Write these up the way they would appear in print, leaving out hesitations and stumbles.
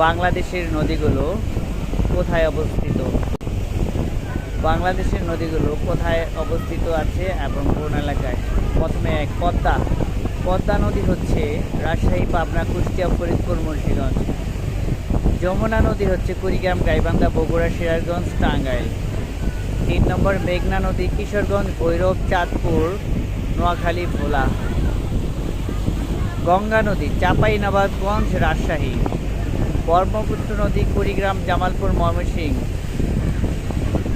বাংলাদেশের নদীগুলো কোথায় অবস্থিত? বাংলাদেশের নদীগুলো কোথায় অবস্থিত আছে এবং কোন এলাকায়? প্রথমে এক, পদ্মা। পদ্মা নদী হচ্ছে রাজশাহী, পাবনা, কুষ্টিয়া, ফরিদপুর, মুন্সিগঞ্জ। যমুনা নদী হচ্ছে কুড়িগ্রাম, গাইবান্ধা, বগুড়া, সিরাজগঞ্জ, টাঙ্গাইল। 3 নম্বর মেঘনা নদী কিশোরগঞ্জ, ভৈরব, চাঁদপুর, নোয়াখালী, ভোলা। গঙ্গা নদী চাঁপাইনবাবগঞ্জ, রাজশাহী। ব্রহ্মপুত্র নদী কুড়িগ্রাম, জামালপুর, ময়মনসিংহ।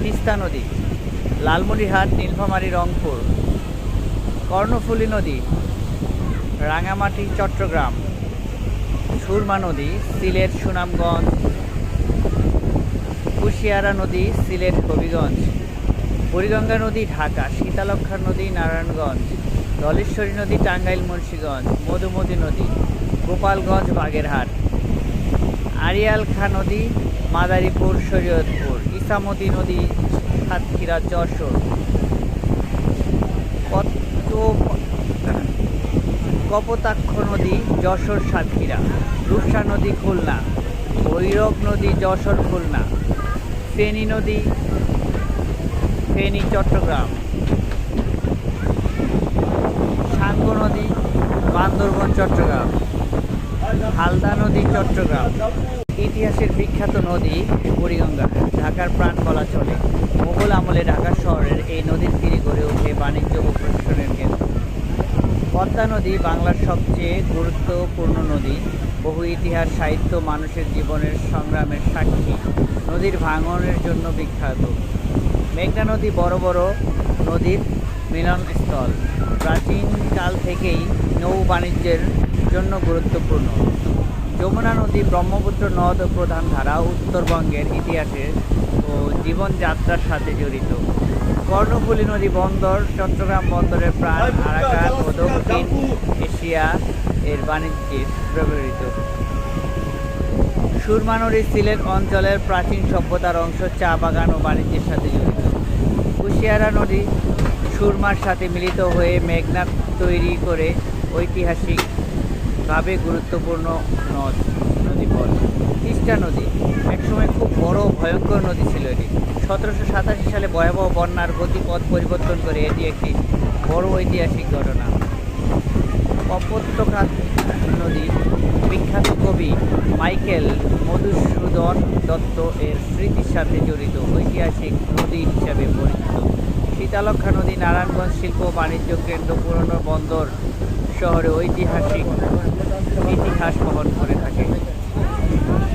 তিস্তা নদী লালমনিরহাট, নীলফামারী, রংপুর। কর্ণফুলী নদী রাঙামাটি, চট্টগ্রাম। সুরমা নদী সিলেট, সুনামগঞ্জ। কুশিয়ারা নদী সিলেট, হবিগঞ্জ। বুড়িগঙ্গা নদী ঢাকা। শীতলক্ষ্যা নদী নারায়ণগঞ্জ। ধলেশ্বরী নদী টাঙ্গাইল, মুন্সিগঞ্জ। মধুমতি নদী গোপালগঞ্জ, বাগেরহাট। আড়িয়াল খাঁ নদী মাদারীপুর, শরীয়তপুর। ইসামতি নদী সাতক্ষীরা, যশোর। কপোতাক্ষ নদী যশোর, সাতক্ষীরা। রূপসা নদী খুলনা। ভৈরব নদী যশোর, খুলনা। ফেনী নদী ফেনী, চট্টগ্রাম। সাঙ্গো নদী বান্দরবন, চট্টগ্রাম। হালদা নদী চট্টগ্রাম। ইতিহাসের বিখ্যাত নদী বুড়িগঙ্গা, ঢাকার প্রাণ বলা চলে। মুঘল আমলে ঢাকা শহরের এই নদীর তীরে গড়ে ওঠে বাণিজ্য ও প্রশাসনের কেন্দ্র। পদ্মা নদী বাংলার সবচেয়ে গুরুত্বপূর্ণ নদী। বহু ইতিহাস, সাহিত্য, মানুষের জীবনের সংগ্রামের সাক্ষী। নদীর ভাঙনের জন্য বিখ্যাত। মেঘনা নদী বড় বড় নদীর মিলনস্থল। প্রাচীনকাল থেকেই নৌ বাণিজ্যের জন্য গুরুত্বপূর্ণ। যমুনা নদী ব্রহ্মপুত্র নদ ও প্রধান ধারা, উত্তরবঙ্গের ইতিহাসে ও জীবনযাত্রার সাথে জড়িত। কর্ণফুলী নদী বন্দর, চট্টগ্রাম বন্দরের প্রাণ, আরাকান ও দক্ষিণ এশিয়া এর বাণিজ্যে ব্যবহৃত। সুরমা নদী সিলেট অঞ্চলের প্রাচীন সভ্যতার অংশ, চা বাগান ও বাণিজ্যের সাথে জড়িত। কুশিয়ারা নদী সুরমার সাথে মিলিত হয়ে মেঘনা তৈরি করে ঐতিহাসিকভাবে গুরুত্বপূর্ণ নদীপথ। তিস্তা নদী একসময় খুব বড় ভয়ঙ্কর নদী ছিল এটি। 1787 সালে ভয়াবহ বন্যার গতিপথ পরিবর্তন করে এটি একটি বড় ঐতিহাসিক ঘটনা। কপোতাক্ষ নদী বিখ্যাত কবি মাইকেল মধুসূদন দত্ত এর স্মৃতির সাথে জড়িত ঐতিহাসিক নদী হিসাবে পরিচিত। শীতলক্ষ্যা নদী নারায়ণগঞ্জ শিল্প ও বাণিজ্য কেন্দ্র, পুরনো বন্দর শহরে ঐতিহাসিক ইতিহাস বহন করে থাকে।